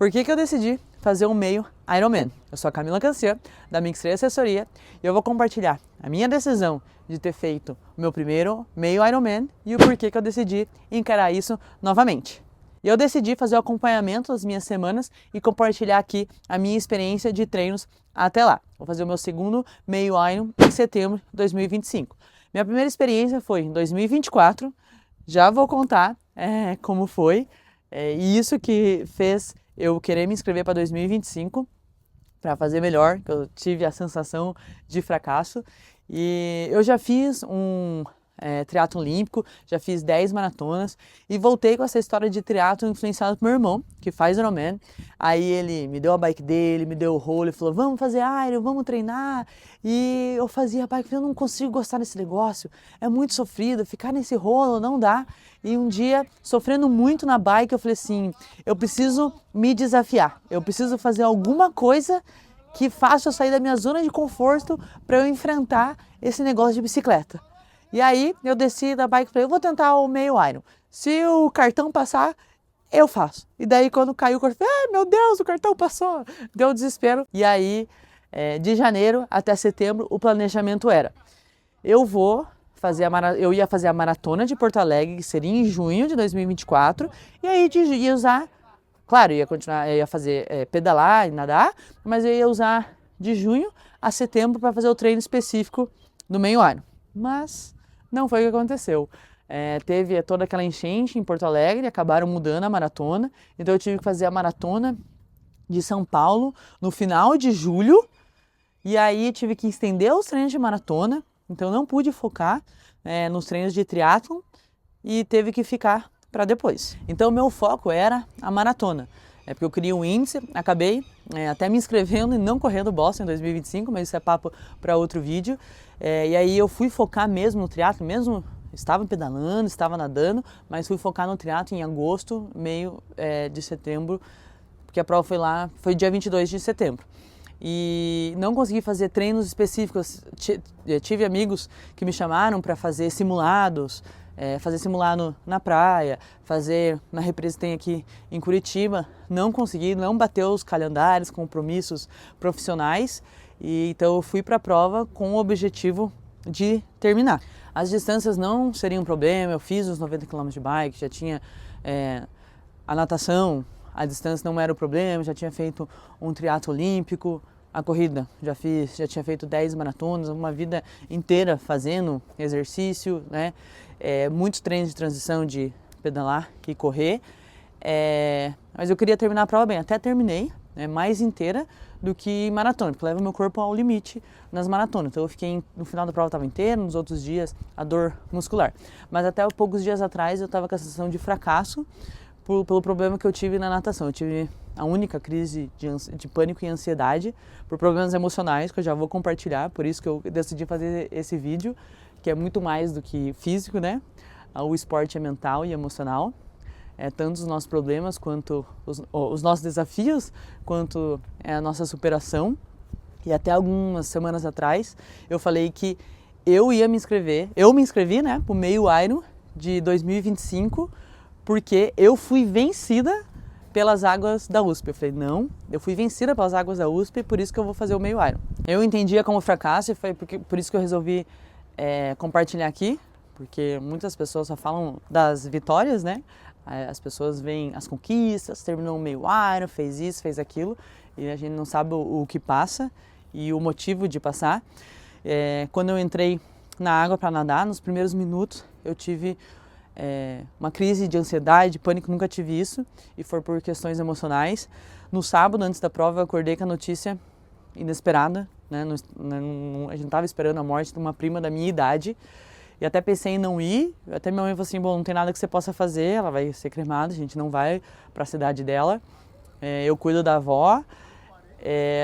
Por que eu decidi fazer um meio Ironman? Eu sou a Camila Cancian, da Mix3 Assessoria, e eu vou compartilhar a minha decisão de ter feito o meu primeiro meio Ironman e o porquê que eu decidi encarar isso novamente. E eu decidi fazer o acompanhamento das minhas semanas e compartilhar aqui a minha experiência de treinos até lá. Vou fazer o meu segundo meio Iron em setembro de 2025. Minha primeira experiência foi em 2024, já vou contar como foi, e isso que fez eu querer me inscrever para 2025, para fazer melhor, que eu tive a sensação de fracasso. E eu já fiz um triatlo olímpico, já fiz 10 maratonas e voltei com essa história de triatlo influenciado por meu irmão, que faz Ironman. Aí ele me deu a bike dele, me deu o rolo e falou, vamos fazer Iron, vamos treinar. E eu fazia a bike, eu não consigo gostar desse negócio, é muito sofrido, ficar nesse rolo não dá. E um dia, sofrendo muito na bike, eu falei assim, eu preciso me desafiar, eu preciso fazer alguma coisa que faça eu sair da minha zona de conforto para eu enfrentar esse negócio de bicicleta. E aí eu desci da bike e falei, eu vou tentar o meio Iron. Se o cartão passar, eu faço. E daí quando caiu o cartão, ai meu Deus, o cartão passou. Deu desespero. E aí, de janeiro até setembro, o planejamento era, eu ia fazer a maratona de Porto Alegre, que seria em junho de 2024, e aí ia usar, claro, eu ia fazer pedalar e nadar, mas eu ia usar de junho a setembro para fazer o treino específico do meio Iron. Mas não foi o que aconteceu. Teve toda aquela enchente em Porto Alegre, acabaram mudando a maratona, então eu tive que fazer a maratona de São Paulo no final de julho, e aí tive que estender os treinos de maratona, então eu não pude focar nos treinos de triatlon e teve que ficar para depois. Então o meu foco era a maratona, porque eu queria um índice, acabei até me inscrevendo e não correndo Boston em 2025, mas isso é papo para outro vídeo. E aí eu fui focar mesmo no triatlo, mesmo estava pedalando, estava nadando, mas fui focar no triatlo em agosto, meio de setembro, porque a prova foi dia 22 de setembro. E não consegui fazer treinos específicos, tive amigos que me chamaram para fazer simulados, fazer simulado na praia, fazer na represa que tem aqui em Curitiba, não consegui, não bateu os calendários, compromissos profissionais, e então eu fui para a prova com o objetivo de terminar. As distâncias não seriam um problema, eu fiz os 90 km de bike, já tinha a natação, a distância não era o problema, já tinha feito um triatlo olímpico, a corrida já tinha feito 10 maratonas, uma vida inteira fazendo exercício, né? Muitos treinos de transição de pedalar e correr, mas eu queria terminar a prova bem, até terminei, mais inteira do que maratona, porque leva meu corpo ao limite nas maratonas. Então eu fiquei, no final da prova estava inteira, nos outros dias a dor muscular. Mas até poucos dias atrás eu estava com a sensação de fracasso pelo problema que eu tive na natação. Eu tive a única crise de pânico e ansiedade por problemas emocionais, que eu já vou compartilhar, por isso que eu decidi fazer esse vídeo, que é muito mais do que físico, né? O esporte é mental e emocional. Tanto os nossos problemas, quanto os nossos desafios, quanto a nossa superação. E até algumas semanas atrás, eu falei que eu me inscrevi, né, para o meio Iron de 2025, porque eu fui vencida pelas águas da USP. Eu falei, não, eu fui vencida pelas águas da USP, por isso que eu vou fazer o meio Iron. Eu entendia como fracasso e foi por isso que eu resolvi compartilhar aqui, porque muitas pessoas só falam das vitórias, né? As pessoas veem as conquistas, terminou o meio Iron, fez isso, fez aquilo, e a gente não sabe o que passa e o motivo de passar. Quando eu entrei na água para nadar, nos primeiros minutos, eu tive uma crise de ansiedade, de pânico, nunca tive isso, e foi por questões emocionais. No sábado, antes da prova, eu acordei com a notícia inesperada, né? A gente não estava esperando a morte de uma prima da minha idade, e até pensei em não ir, até minha mãe falou assim, bom, não tem nada que você possa fazer, ela vai ser cremada, a gente não vai para a cidade dela, eu cuido da avó.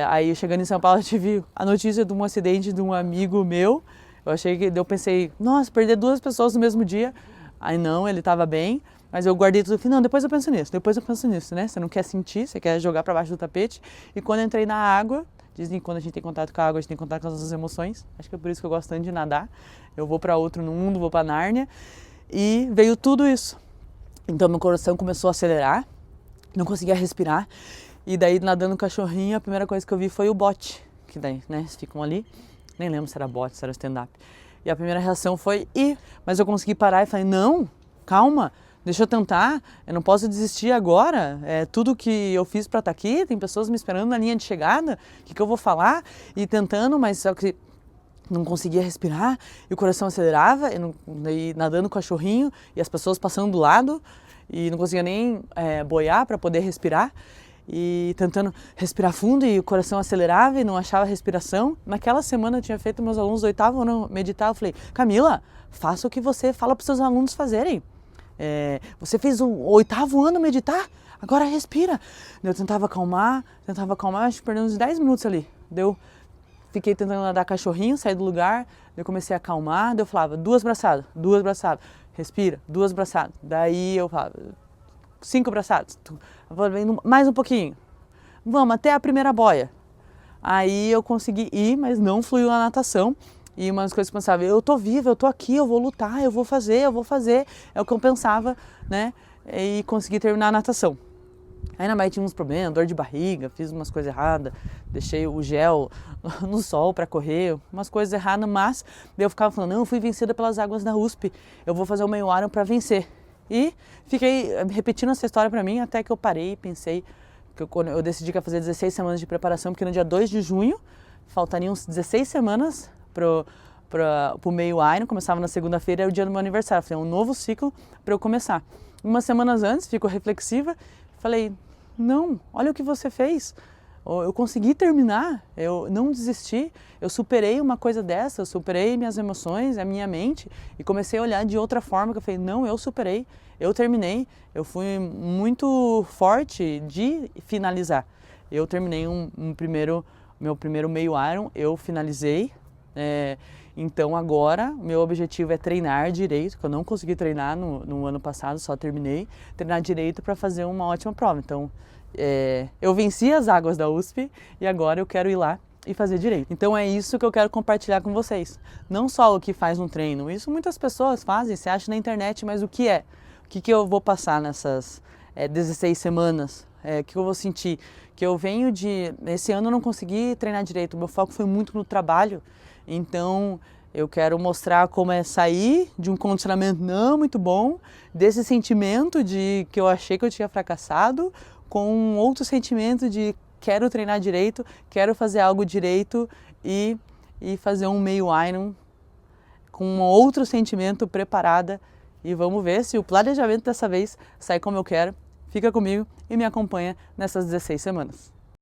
Aí chegando em São Paulo eu tive a notícia de um acidente de um amigo meu, eu pensei, nossa, perder 2 pessoas no mesmo dia. Aí não, ele estava bem, mas eu guardei tudo e falei, não, depois eu penso nisso, né? Você não quer sentir, você quer jogar para baixo do tapete. E quando eu entrei na água, dizem que quando a gente tem contato com a água, a gente tem contato com as nossas emoções. Acho que é por isso que eu gosto tanto de nadar. Eu vou para outro mundo, vou para Nárnia. E veio tudo isso. Então meu coração começou a acelerar, não conseguia respirar. E daí, nadando com o cachorrinho, a primeira coisa que eu vi foi o bote, que daí, né, eles ficam ali, nem lembro se era bote, se era stand-up. E a primeira reação foi ir, mas eu consegui parar e falei, não, calma, deixa eu tentar, eu não posso desistir agora, é tudo que eu fiz para estar aqui, tem pessoas me esperando na linha de chegada, o que eu vou falar? E tentando, mas só que não conseguia respirar, e o coração acelerava, e nadando com o cachorrinho, e as pessoas passando do lado, e não conseguia nem boiar para poder respirar, e tentando respirar fundo, e o coração acelerava e não achava respiração. Naquela semana eu tinha feito meus alunos do 8º ano meditar, eu falei, Camila, faça o que você fala para os seus alunos fazerem. Você fez o 8º ano meditar, agora respira. Eu tentava acalmar, acho que perdeu uns 10 minutos ali. Fiquei tentando nadar cachorrinho, sair do lugar, eu comecei a acalmar, eu falava, 2 braçadas, respira, 2 braçadas. Daí eu falava, 5 braçadas, mais um pouquinho, vamos até a primeira boia. Aí eu consegui ir, mas não fluiu a natação. E uma das coisas que eu pensava, eu tô viva, eu tô aqui, eu vou lutar, eu vou fazer. É o que eu pensava, né? E consegui terminar a natação. Aí na Bahia tinha uns problemas, dor de barriga, fiz umas coisas erradas, deixei o gel no sol para correr, umas coisas erradas, mas eu ficava falando, não, eu fui vencida pelas águas da USP, eu vou fazer o meio Iron para vencer. E fiquei repetindo essa história para mim até que eu parei e pensei, que eu decidi que ia fazer 16 semanas de preparação, porque no dia 2 de junho faltariam 16 semanas pro meio Iron, começava na segunda-feira, era o dia do meu aniversário, foi um novo ciclo para eu começar. Umas semanas antes, fico reflexiva, falei, não, olha o que você fez, eu consegui terminar, eu não desisti, eu superei uma coisa dessa, eu superei minhas emoções, a minha mente e comecei a olhar de outra forma, que eu falei, não, eu superei, eu terminei, eu fui muito forte de finalizar. Eu terminei meu primeiro meio Iron, eu finalizei, então agora meu objetivo é treinar direito, que eu não consegui treinar no ano passado, só terminei, treinar direito para fazer uma ótima prova. Então eu venci as águas da USP e agora eu quero ir lá e fazer direito. Então é isso que eu quero compartilhar com vocês. Não só o que faz um treino, isso muitas pessoas fazem, você acha na internet, mas o que é? O que eu vou passar nessas 16 semanas? O que eu vou sentir? Que eu venho esse ano eu não consegui treinar direito, o meu foco foi muito no trabalho, então eu quero mostrar como é sair de um condicionamento não muito bom, desse sentimento de que eu achei que eu tinha fracassado, com outro sentimento de quero treinar direito, quero fazer algo direito e fazer um meio Iron com um outro sentimento preparada. E vamos ver se o planejamento dessa vez sai como eu quero. Fica comigo e me acompanha nessas 16 semanas.